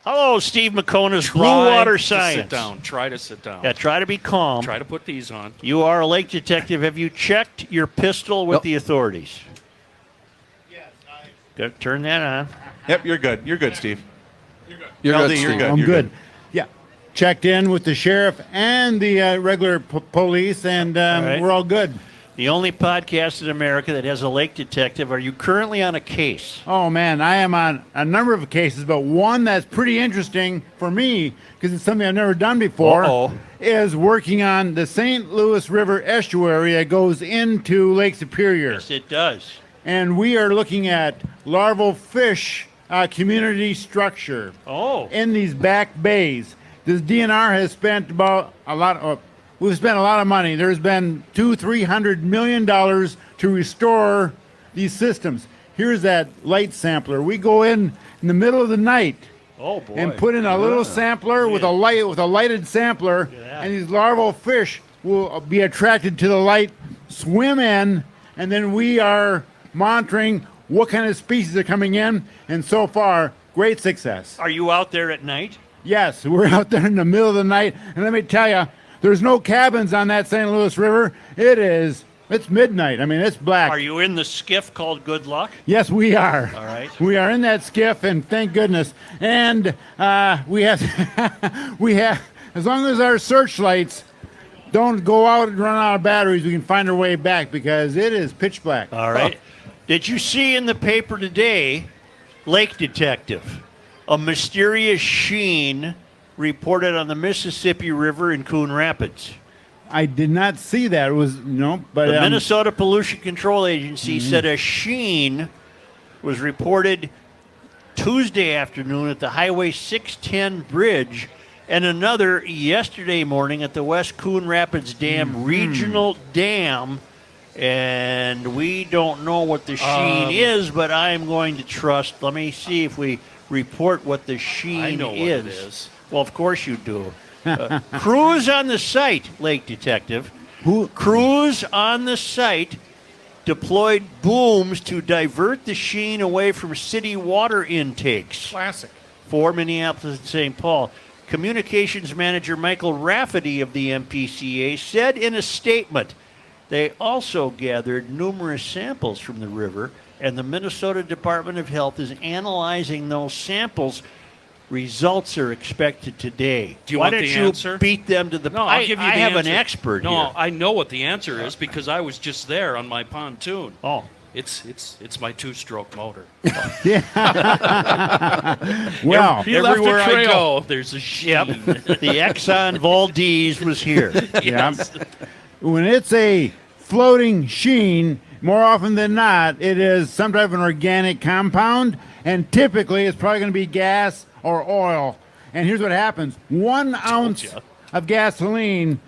Hello, Steve McComas, Blue Water Science. Sit down. Try to sit down. Yeah, try to be calm. Try to put these on. You are a lake detective. Have you checked your pistol with the authorities? Yes. Good. Turn that on. Yep, you're good. You're good, Steve. You're LD, good, you're Steve. good. I'm You're good. Yeah. Checked in with the sheriff and the regular police, and right. we're all good. The only podcast in America that has a lake detective. Are you currently on a case? Oh, man, I am on a number of cases, but one that's pretty interesting for me, because it's something I've never done before, Uh-oh. is working on the St. Louis River estuary that goes into Lake Superior. Yes, it does. And we are looking at larval fish community structure Oh. in these back bays. This DNR has spent we've spent a lot of money. There's been $200-300 million to restore these systems. Here's that light sampler. We go in the middle of the night Oh, boy. and put in a little sampler with a lighted sampler, that. and these larval fish will be attracted to the light, swim in, and then we are monitoring what kind of species are coming in, and so far, great success. Are you out there at night? Yes, we're out there in the middle of the night, and let me tell you, there's no cabins on that St. Louis River. It's midnight. I mean, it's black. Are you in the skiff called Good Luck? Yes, we are. All right. We are in that skiff, and thank goodness. And we have, as long as our searchlights don't go out and run out of batteries, we can find our way back because it is pitch black. All right. Did you see in the paper today, lake detective, a mysterious sheen reported on the Mississippi River in Coon Rapids? I did not see that. It was but The Minnesota Pollution Control Agency Mm-hmm. said a sheen was reported Tuesday afternoon at the Highway 610 bridge and another yesterday morning at the West Coon Rapids Dam Mm-hmm. Regional Dam. And we don't know what the sheen is, but I'm going to trust. Let me see if we report what the sheen I know what it is. Well, of course you do. Crews on the site, Lake Detective. Crews on the site deployed booms to divert the sheen away from city water intakes. Classic. For Minneapolis and St. Paul. Communications manager Michael Rafferty of the MPCA said in a statement they also gathered numerous samples from the river, and the Minnesota Department of Health is analyzing those samples. Results are expected today. Do you Why want don't the you answer? beat them to the No, I'll give you the I have answer. an expert no, here. I know what the answer is because I was just there on my pontoon. Oh. It's my two-stroke motor. well, He left a Everywhere I trail. go, there's a sheen. Yep. The Exxon Valdez was here. Yes. when it's a floating sheen, more often than not, it is some type of an organic compound, and typically it's probably going to be gas or oil. And here's what happens: 1 ounce ya. of gasoline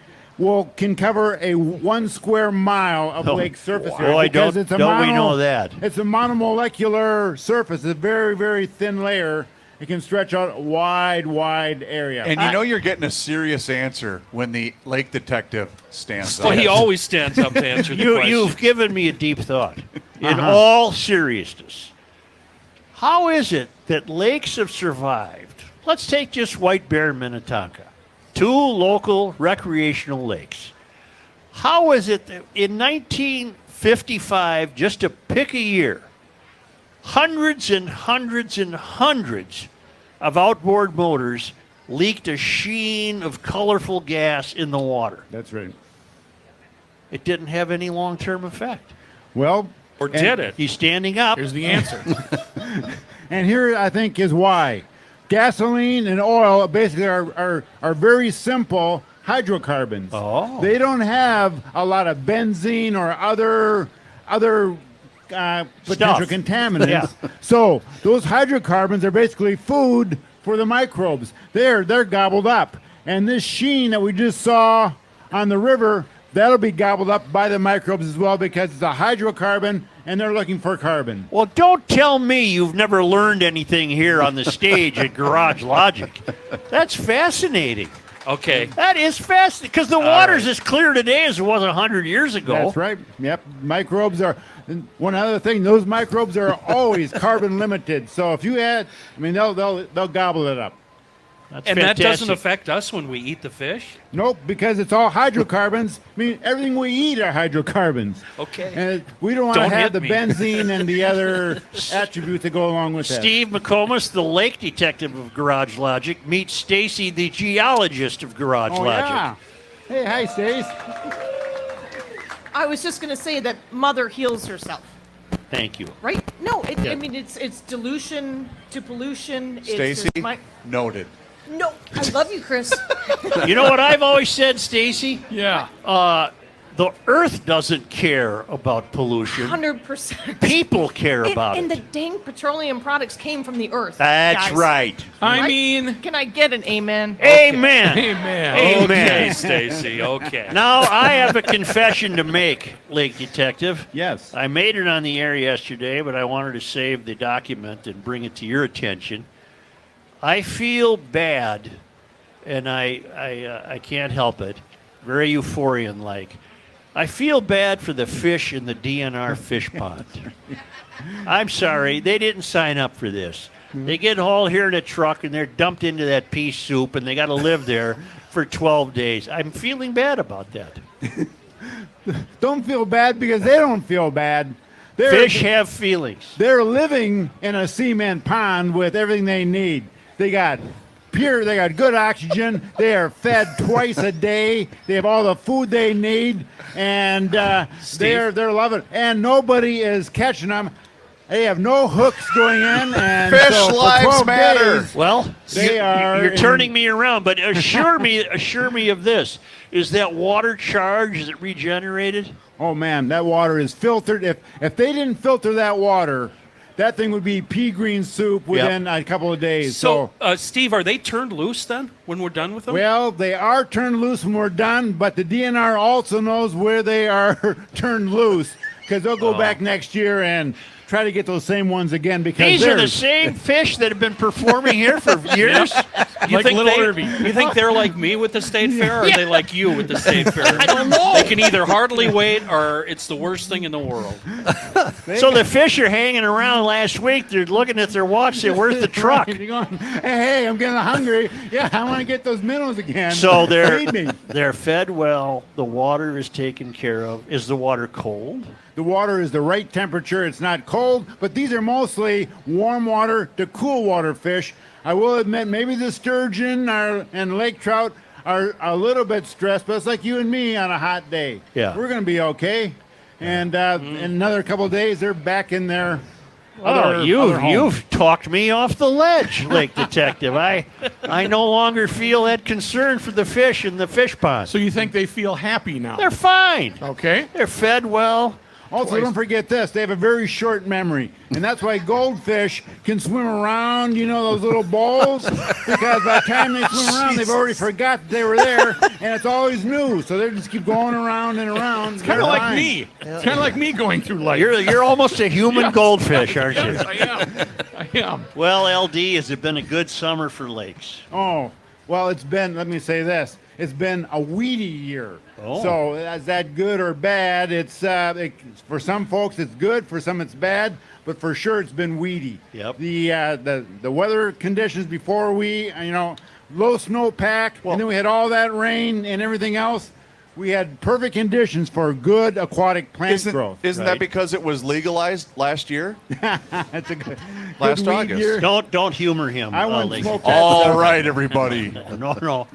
can cover a 1 square mile of lake surface area. Boy, because don't it's a we know that. It's a monomolecular surface. It's a very, very thin layer. It can stretch out a wide, wide area. And you know you're getting a serious answer when the lake detective stands Well, up. he always stands up to answer the question. You've given me a deep thought. In all seriousness, how is it that lakes have survived? Let's take just White Bear and Minnetonka, 2 local recreational lakes. How is it that in 1955, just to pick a year, hundreds and hundreds and hundreds of outboard motors leaked a sheen of colorful gas in the water? That's right. It didn't have any long-term effect. Well, Or did it? He's standing up. Here's the answer. and here I think is why. Gasoline and oil basically are very simple hydrocarbons. Oh. They don't have a lot of benzene or other potential contaminants. Yeah. So those hydrocarbons are basically food for the microbes. They're gobbled up. And this sheen that we just saw on the river, that'll be gobbled up by the microbes as well because it's a hydrocarbon and they're looking for carbon. Well, don't tell me you've never learned anything here on the stage at Garage Logic. That's fascinating. Okay. That is fascinating because the water's as clear today as it was 100 years ago. That's right. Yep. Microbes are and one other thing. Those microbes are always carbon limited. So if you add, they'll gobble it up. That's And that doesn't fantastic. affect us when we eat the fish? Nope, because it's all hydrocarbons. I mean, everything we eat are hydrocarbons. Okay. And we don't want to Don't have hit the me. benzene and the other attributes that go along with that. Steve McComas, the lake detective of Garage Logic, meets Stacy, the geologist of Garage Oh, Logic. yeah. Hey, hi, Stace. I was just going to say that mother heals herself, Thank you. right? No, Yeah. I mean it's dilution to pollution. It's Stacy, just noted. no, I love you, Chris. You know what I've always said, Stacy? Yeah. The Earth doesn't care about pollution. 100%. People care about And it. the dang petroleum products came from the earth. That's guys. right. I Right? mean, Can I get an amen? Amen. amen. Amen. Okay, Stacy. Okay. Now, I have a confession to make, Lake Detective. Yes. I made it on the air yesterday, but I wanted to save the document and bring it to your attention. I feel bad, and I can't help it. Very euphorian-like. I feel bad for the fish in the DNR fish pond. I'm sorry, they didn't sign up for this. They get hauled here in a truck and they're dumped into that pea soup and they got to live there for 12 days. I'm feeling bad about that. Don't feel bad because they don't feel bad. Fish have feelings. They're living in a cement pond with everything they need. They got good oxygen. They are fed twice a day. They have all the food they need, and they're loving it. And nobody is catching them. They have no hooks going in, and Fish so for lives 12 matter. days, Well, They are you're in- turning me around, but assure me of this. Is that water charged? Is it regenerated? oh man, that water is filtered. If they didn't filter that water, that thing would be pea green soup within a couple of days. So, Steve, are they turned loose then when we're done with them? Well, they are turned loose when we're done, but the DNR also knows where they are turned loose because they'll go back next year and try to get those same ones again because These are the there's- same fish that have been performing here for years. You Like think little they, Irby. You think they're like me with the state fair, or are they like you with the state fair? I don't know. They can either hardly wait, or it's the worst thing in the world. So the fish are hanging around last week. They're looking at their watch. Say, "Where's the truck?" You're going, hey, I'm getting hungry. Yeah, I want to get those minnows again. So Feed me. they're fed well. The water is taken care of. Is the water cold? The water is the right temperature. It's not cold, but these are mostly warm water to cool water fish. I will admit, maybe the sturgeon and lake trout are a little bit stressed, but it's like you and me on a hot day. Yeah. We're going to be okay. And in another couple of days, they're back in their Oh, other home. you've talked me off the ledge, Lake Detective. I no longer feel that concern for the fish in the fish pond. So you think they feel happy now? They're fine. Okay. They're fed well. Also, don't forget this. They have a very short memory. And that's why goldfish can swim around, those little bowls. Because by the time they swim around, they've already forgot that they were there. And it's always new. So they just keep going around and around. It's Kind of like me. It's kind of like me going through life. You're almost a human goldfish, aren't you? I am. I am. Well, LD, has it been a good summer for lakes? Oh, well, let me say this. It's been a weedy year. Oh. So is that good or bad? It's for some folks it's good, for some it's bad, but for sure it's been weedy. Yep. The weather conditions before we, low snowpack, and then we had all that rain and everything else. We had perfect conditions for good aquatic plant growth. Isn't that because it was legalized last year? That's a good Last good weed August. year. Don't humor him. I wouldn't Lake. smoke that All stuff. right, everybody. No,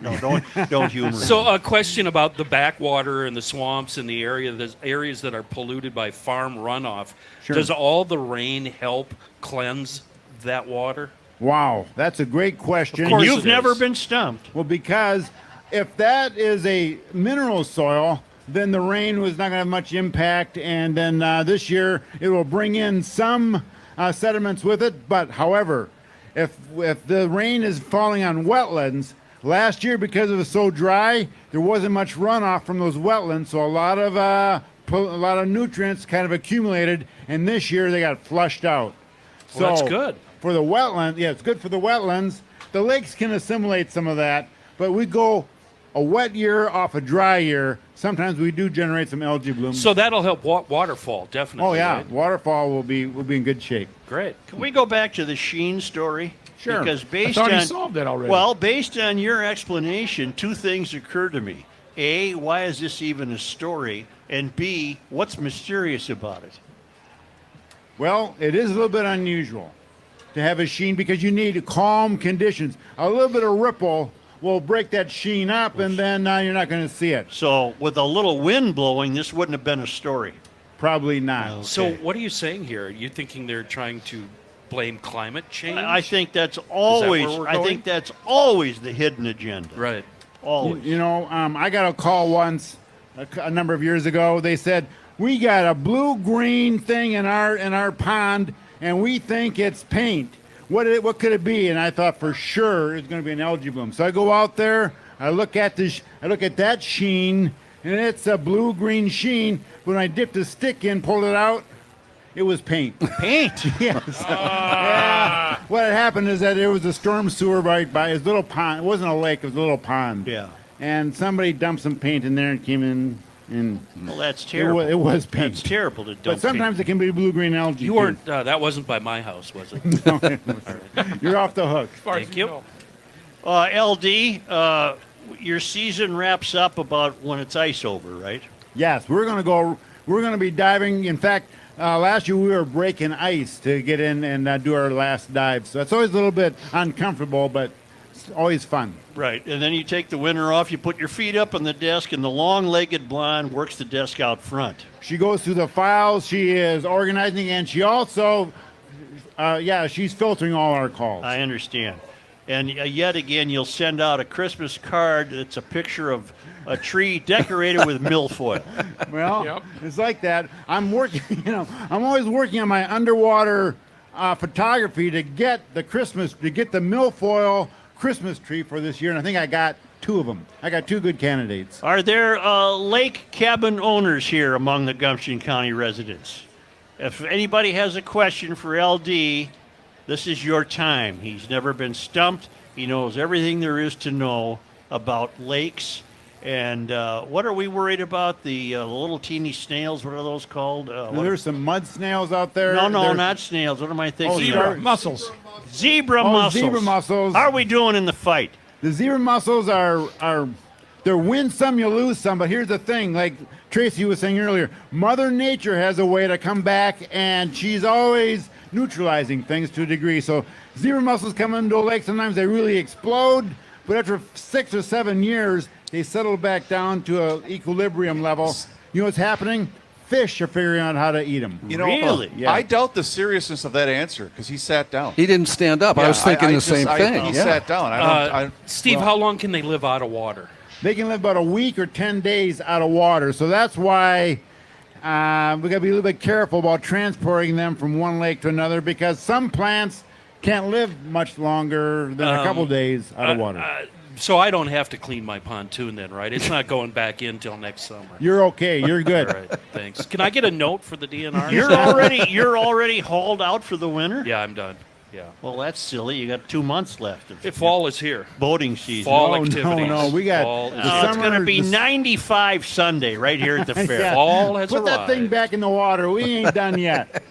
don't humor him. So, a question about the backwater and the swamps and the areas that are polluted by farm runoff. Sure. Does all the rain help cleanse that water? Wow, that's a great question. Of course You've it never is. been stumped. Well, because if that is a mineral soil, then the rain was not going to have much impact. And then this year it will bring in some sediments with it. But however, if the rain is falling on wetlands, last year because it was so dry, there wasn't much runoff from those wetlands. So a lot of nutrients kind of accumulated. And this year they got flushed out. Well, that's good. For the wetlands, yeah, it's good for the wetlands. The lakes can assimilate some of that, but we go a wet year off a dry year, sometimes we do generate some algae blooms. So that'll help waterfall, definitely. oh yeah, right? waterfall will be in good shape. Great. Can we go back to the Sheen story? Sure. Because I based thought on he solved it already. well, based on your explanation, two things occur to me. A, why is this even a story? And B, what's mysterious about it? Well, it is a little bit unusual to have a sheen because you need calm conditions. A little bit of ripple will break that sheen up, and then you're not going to see it. So, with a little wind blowing, this wouldn't have been a story. Probably not. So what are you saying here? Are you thinking they're trying to blame climate change? I think that's always. where we're I going? think that's always the hidden agenda. Right. Always. You know, I got a call once a number of years ago. They said, we got a blue-green thing in our pond, and we think it's paint. What could it be? And I thought for sure it's going to be an algae bloom. So I go out there, I look at that sheen, and it's a blue-green sheen. When I dipped the stick in, pulled it out, it was paint. Paint. Yes. Yeah. What had happened is that there was a storm sewer right by his little pond. It wasn't a lake; it was a little pond. Yeah. And somebody dumped some paint in there and came in, and Well, that's terrible. it was paint. That's terrible to dump. But sometimes it can be blue-green algae. You too. weren't. That wasn't by my house, was it? You're off the hook. As far as Thank we you. know. LD, your season wraps up about when it's ice over, right? Yes, we're gonna be diving. In fact, last year we were breaking ice to get in and do our last dive. So it's always a little bit uncomfortable, but it's always fun. Right. And then you take the winter off, you put your feet up on the desk, and the long-legged blonde works the desk out front. She goes through the files. She is organizing, and she also, she's filtering all our calls. I understand. And yet again, you'll send out a Christmas card that's a picture of a tree decorated with milfoil. Well, Yep. it's like that. I'm working, I'm always working on my underwater photography to get the milfoil Christmas tree for this year, and I think I got two of them. I got two good candidates. Are there lake cabin owners here among the Gumption County residents? If anybody has a question for LD, this is your time. He's never been stumped. He knows everything there is to know about lakes. And what are we worried about? The little teeny snails, what are those called? There's some mud snails out there. No, There's- not snails. What am I thinking? zebra. of? Mussels. Zebra Oh, mussels. zebra mussels. How are we doing in the fight? The zebra mussels are they're win some, you lose some. But here's the thing, like Tracy was saying earlier, Mother Nature has a way to come back, and she's always neutralizing things to a degree. So zebra mussels come into a lake, sometimes they really explode, but after 6 or 7 years, they settle back down to an equilibrium level. You know what's happening? Fish are figuring out how to eat them. You know, Really? Yeah. I doubt the seriousness of that answer because he sat down. He didn't stand up. I Yeah, was thinking the just- same thing. He Yeah. sat down. Steve, how long can they live out of water? They can live about a week or 10 days out of water. So that's why we got to be a little bit careful about transporting them from one lake to another because some plants can't live much longer than a couple days out of water. So I don't have to clean my pontoon then, right? It's not going back in till next summer. You're okay. You're good. All right, thanks. Can I get a note for the DNR? You're already hauled out for the winter? Yeah, I'm done. Yeah. Well, that's silly. You got 2 months left of Fall is here. boating season. Fall No, activities. no, we got Fall, the is Oh, it's going to summer- be the- 95 Sunday right here at the fair. Yeah. Fall has Put that arrived. thing back in the water. We ain't done yet.